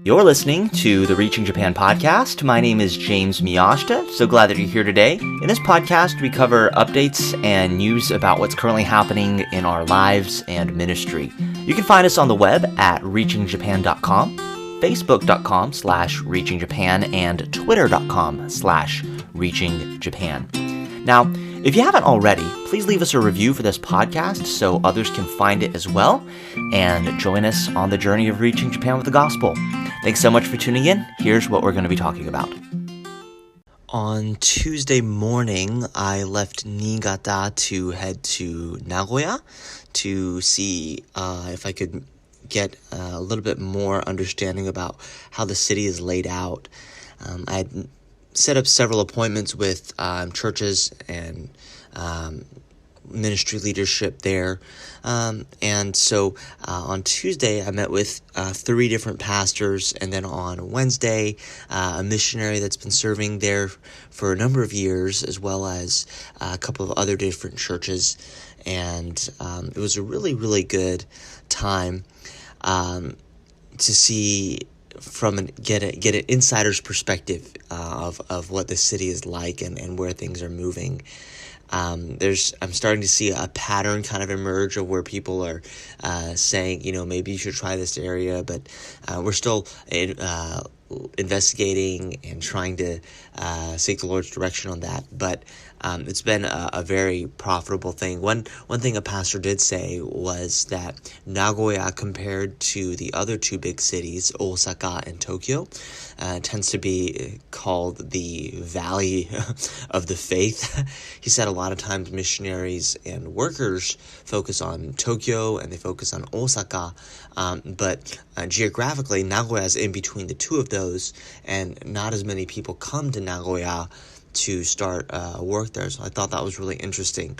You're listening to the Reaching Japan podcast. My name is James Miyashita. So glad that you're here today. In this podcast, we cover updates and news about what's currently happening in our lives and ministry. You can find us on the web at reachingjapan.com, facebook.com/reachingjapan, and twitter.com/reachingjapan. Now, if you haven't already, please leave us a review for this podcast so others can find it as well and join us on the journey of reaching Japan with the gospel. Thanks so much for tuning in. Here's what we're going to be talking about. On Tuesday morning, I left Niigata to head to Nagoya to see if I could get a little bit more understanding about how the city is laid out. I had set up several appointments with churches and ministry leadership there. And so on Tuesday, I met with 3 different pastors, and then on Wednesday, a missionary that's been serving there for a number of years, as well as a couple of other different churches. And it was a really, really good time to see get an insider's perspective of what the city is like and where things are moving. I'm starting to see a pattern kind of emerge of where people are saying, maybe you should try this area, but we're still investigating and trying to seek the Lord's direction on that. But it's been a very profitable thing. One thing a pastor did say was that Nagoya, compared to the other 2 big cities, Osaka and Tokyo, tends to be called the Valley of the Faith. He said a lot of times missionaries and workers focus on Tokyo and they focus on Osaka, but geographically, Nagoya is in between the 2 of those, and not as many people come to Nagoya to start work there. So I thought that was really interesting.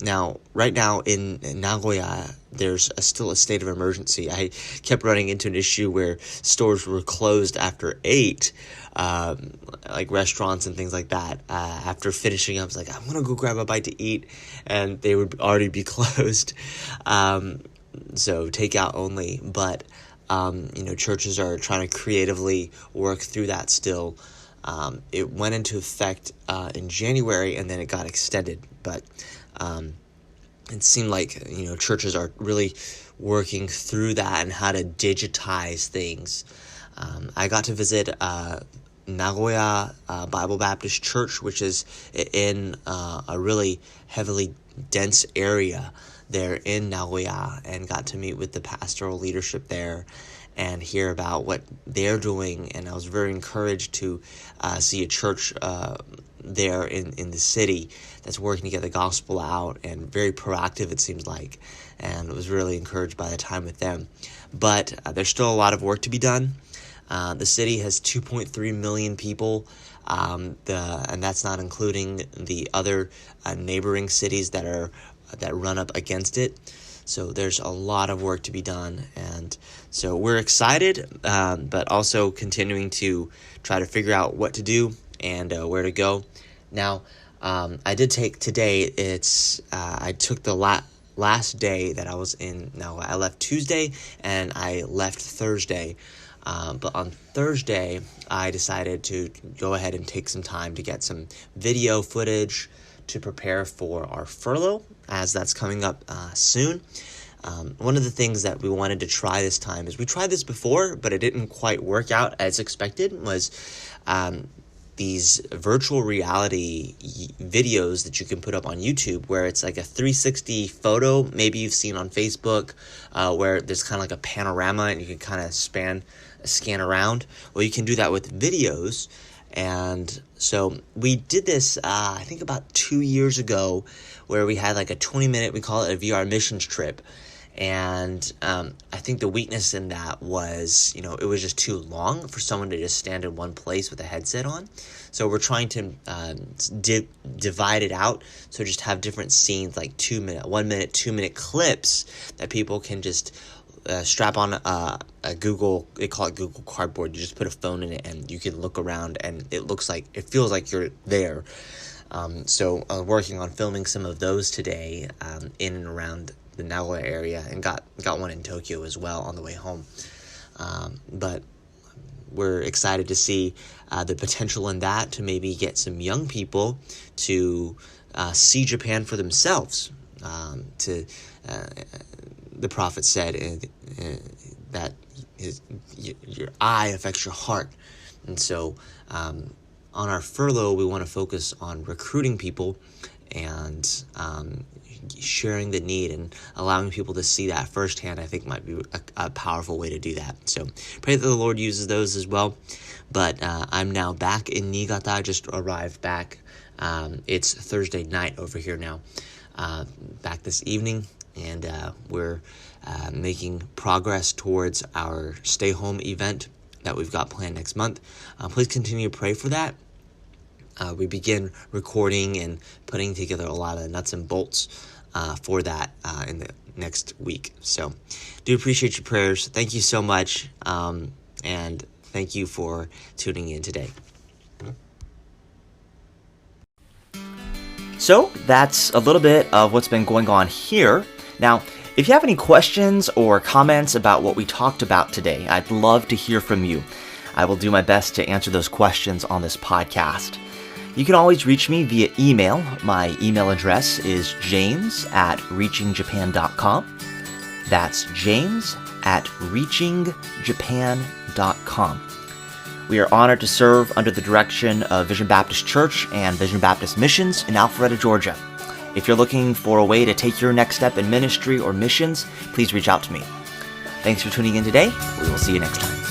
Now, right now in Nagoya, there's still a state of emergency. I kept running into an issue where stores were closed after 8, like restaurants and things like that. After finishing up, I was like, I'm going to go grab a bite to eat, and they would already be closed. So takeout only. But, churches are trying to creatively work through that still. It went into effect in January, and then it got extended. But it seemed like, churches are really working through that and how to digitize things. I got to visit Nagoya Bible Baptist Church, which is in a really heavily dense area there in Nagoya, and got to meet with the pastoral leadership there and hear about what they're doing. And I was very encouraged to see a church there in the city that's working to get the gospel out, and very proactive, it seems like, and I was really encouraged by the time with them. But there's still a lot of work to be done. The city has 2.3 million people, and that's not including the other neighboring cities that run up against it. So there's a lot of work to be done, and so we're excited, but also continuing to try to figure out what to do and where to go. Now, I did take today. I took the last day that I was in. Now, I left Tuesday and I left Thursday. But on Thursday, I decided to go ahead and take some time to get some video footage to prepare for our furlough, as that's coming up soon. One of the things that we wanted to try this time is, we tried this before, but it didn't quite work out as expected, was these virtual reality videos that you can put up on YouTube, where it's like a 360 photo. Maybe you've seen on Facebook where there's kind of like a panorama and you can kind of scan around. Well, you can do that with videos. And so we did this, I think about 2 years ago, where we had like a 20-minute, we call it a VR missions trip. And I think the weakness in that was, it was just too long for someone to just stand in one place with a headset on. So we're trying to divide it out. So just have different scenes, like 1 minute, 2 minute clips that people can just strap on a Google, they call it Google Cardboard. You just put a phone in it and you can look around, and it feels like you're there. So I was working on filming some of those today in and around the Nagoya area, and got one in Tokyo as well on the way home. But we're excited to see the potential in that to maybe get some young people to see Japan for themselves. The prophet said that your eye affects your heart. And so on our furlough, we want to focus on recruiting people and sharing the need and allowing people to see that firsthand. I think might be a powerful way to do that. So pray that the Lord uses those as well. But I'm now back in Niigata. I just arrived back. It's Thursday night over here now, back this evening, and we're making progress towards our stay home event that we've got planned next month. Please continue to pray for that. We begin recording and putting together a lot of nuts and bolts for that in the next week. So do appreciate your prayers. Thank you so much. And thank you for tuning in today. So that's a little bit of what's been going on here. Now, if you have any questions or comments about what we talked about today, I'd love to hear from you. I will do my best to answer those questions on this podcast. You can always reach me via email. My email address is james@reachingjapan.com. That's james@reachingjapan.com. We are honored to serve under the direction of Vision Baptist Church and Vision Baptist Missions in Alpharetta, Georgia. If you're looking for a way to take your next step in ministry or missions, please reach out to me. Thanks for tuning in today. We will see you next time.